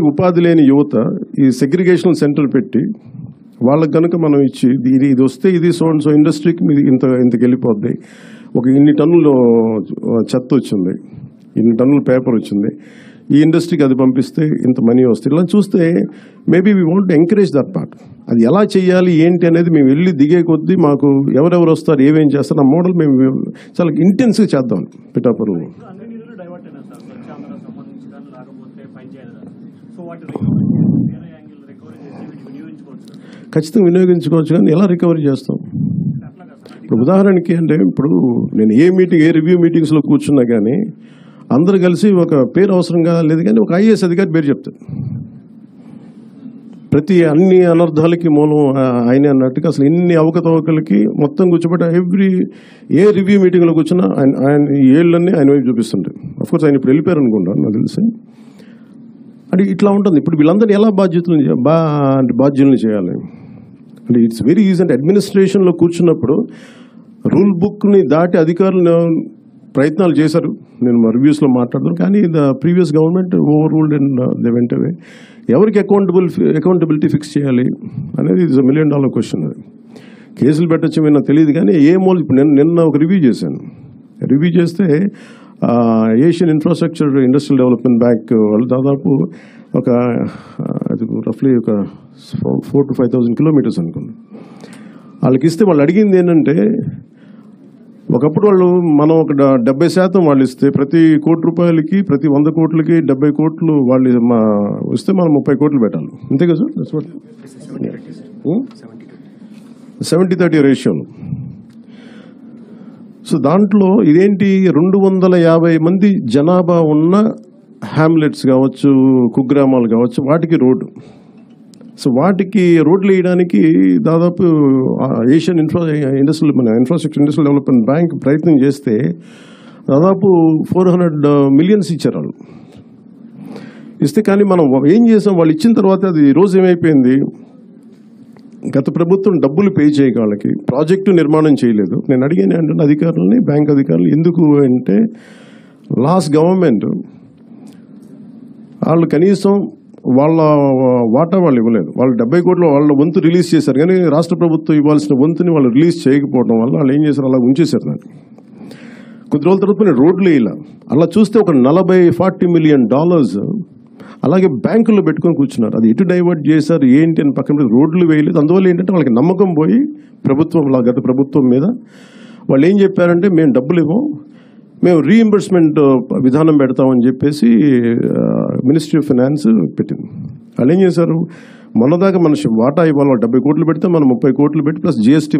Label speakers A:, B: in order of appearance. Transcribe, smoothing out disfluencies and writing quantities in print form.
A: ఉపాధి లేని యువత ఈ సెగ్రిగేషన్ సెంటర్ పెట్టి వాళ్ళకి కనుక మనం ఇచ్చి ఇది వస్తే ఇది సో ఇండస్ట్రీకి మీరు ఇంతకు వెళ్ళిపోద్ది, ఒక ఇన్ని టన్నులు చెత్త వచ్చింది, ఇన్ని టన్నులు పేపర్ వచ్చింది, ఈ ఇండస్ట్రీకి అది పంపిస్తే ఇంత మనీ వస్తుంది. ఇలా చూస్తే maybe we want encourage that part. అది ఎలా చేయాలి ఏంటి అనేది మేము వెళ్ళి దిగే కొద్దీ మాకు ఎవరెవరు వస్తారు ఏమేం చేస్తారు ఆ మోడల్ మేము చాలా ఇంటెన్స్గా చేద్దాం. పిఠాపురం ఖచ్చితంగా వినియోగించుకోవచ్చు, కానీ ఎలా రికవరీ చేస్తాం? ఇప్పుడు ఉదాహరణకి అంటే ఇప్పుడు నేను ఏ రివ్యూ మీటింగ్స్లో కూర్చున్నా కానీ అందరూ కలిసి ఒక పేరు అవసరంగా లేదు, కానీ ఒక ఐఏఎస్ అధికారి పేరు చెప్తారు. ప్రతి అన్ని అనర్థాలకి మూలం ఆయన అన్నట్టుగా అసలు ఇన్ని అవకతవకలకి మొత్తం కూర్చోబెట్టి ఏ రివ్యూ మీటింగ్లో కూర్చున్నా ఆయన ఏళ్ళన్నీ ఆయన వైపు చూపిస్తుంటారు. అఫ్కోర్స్ ఆయన ఇప్పుడు వెళ్ళిపోయారు అనుకుంటాను నాకు తెలిసి. అంటే ఇట్లా ఉంటుంది. ఇప్పుడు వీళ్ళందరినీ ఎలా బాధ్యుల్ని చేయాలి అంటే ఇట్స్ వెరీ ఈజీ. అంటే అడ్మినిస్ట్రేషన్లో కూర్చున్నప్పుడు రూల్ బుక్ని దాటి అధికారులు ప్రయత్నాలు చేశారు. నేను మా రివ్యూస్లో మాట్లాడతాను, కానీ the previous government over ruled and they went away. ఎవరికి అకౌంటబిలిటీ ఫిక్స్ చేయాలి అనేది ఇట్స్ $1 million క్వశ్చన్. అది కేసులు పెట్టచ్చు నాకు తెలియదు, కానీ ఏ మూల ఇప్పుడు నిన్న ఒక రివ్యూ చేశాను. రివ్యూ చేస్తే Asian infrastructure industrial development bank వాళ్ళు దాదాపు ఒక రఫ్లీ ఒక 4,000 to 5,000 kilometers అనుకున్నాను. వాళ్ళకి ఇస్తే వాళ్ళు అడిగింది ఏంటంటే, ఒకప్పుడు మనం ఒక 70% వాళ్ళు ఇస్తే ప్రతి ₹1,00,00,000కి ప్రతి 100 కోట్లకి 70 కోట్లు వాళ్ళు ఇస్తే మనం 30 కోట్లు పెట్టాలి. అంతే కదా సార్? 70-30 రేషియోలు. సో దాంట్లో ఇదేంటి 250 మంది జనాభా ఉన్న హ్యామ్లెట్స్ కావచ్చు, కుగ్రామాలు కావచ్చు, వాటికి రోడ్డు. సో వాటికి రోడ్లు వేయడానికి దాదాపు Asian infrastructure industrial development bank ప్రయత్నం చేస్తే దాదాపు 400 million ఇచ్చారు వాళ్ళు ఇస్తే. కానీ మనం ఏం చేసాం, వాళ్ళు ఇచ్చిన తర్వాత అది రోజు ఏమైపోయింది, గత ప్రభుత్వం డబ్బులు పే చేయక వాళ్ళకి ప్రాజెక్టు నిర్మాణం చేయలేదు. నేను అడిగాను అంటే అధికారులని, బ్యాంక్ అధికారులు, ఎందుకు అంటే లాస్ట్ గవర్నమెంట్ వాళ్ళు కనీసం వాళ్ళ వాటా వాళ్ళు ఇవ్వలేదు. వాళ్ళు 70 కోట్లు వాళ్ళ వంతు రిలీజ్ చేశారు, కానీ రాష్ట్ర ప్రభుత్వం ఇవ్వాల్సిన వంతుని వాళ్ళు రిలీజ్ చేయకపోవడం వల్ల వాళ్ళు ఏం చేశారు, అలా ఉంచేశారు. దాన్ని కొద్ది రోజుల తర్వాత నేను రోడ్లు వేయాల. అలా చూస్తే ఒక $40-40 million అలాగే బ్యాంకుల్లో పెట్టుకొని కూర్చున్నారు. అది ఎటు డైవర్ట్ చేశారు ఏంటి అని పక్కన రోడ్లు వేయలేదు. అందువల్ల ఏంటంటే వాళ్ళకి నమ్మకం పోయి గత ప్రభుత్వం మీద వాళ్ళు ఏం చెప్పారంటే, మేము డబ్బులు ఇవ్వం, మేము రీఎంబర్స్మెంట్ విధానం పెడతామని చెప్పేసి మినిస్ట్రీ ఆఫ్ ఫైనాన్స్ పెట్టింది. వాళ్ళు ఏం చేశారు, మొన్నదాకా మన వాటా ఇవ్వాలి 70 కోట్లు పెడితే మనం 30 కోట్లు పెట్టి ప్లస్ GST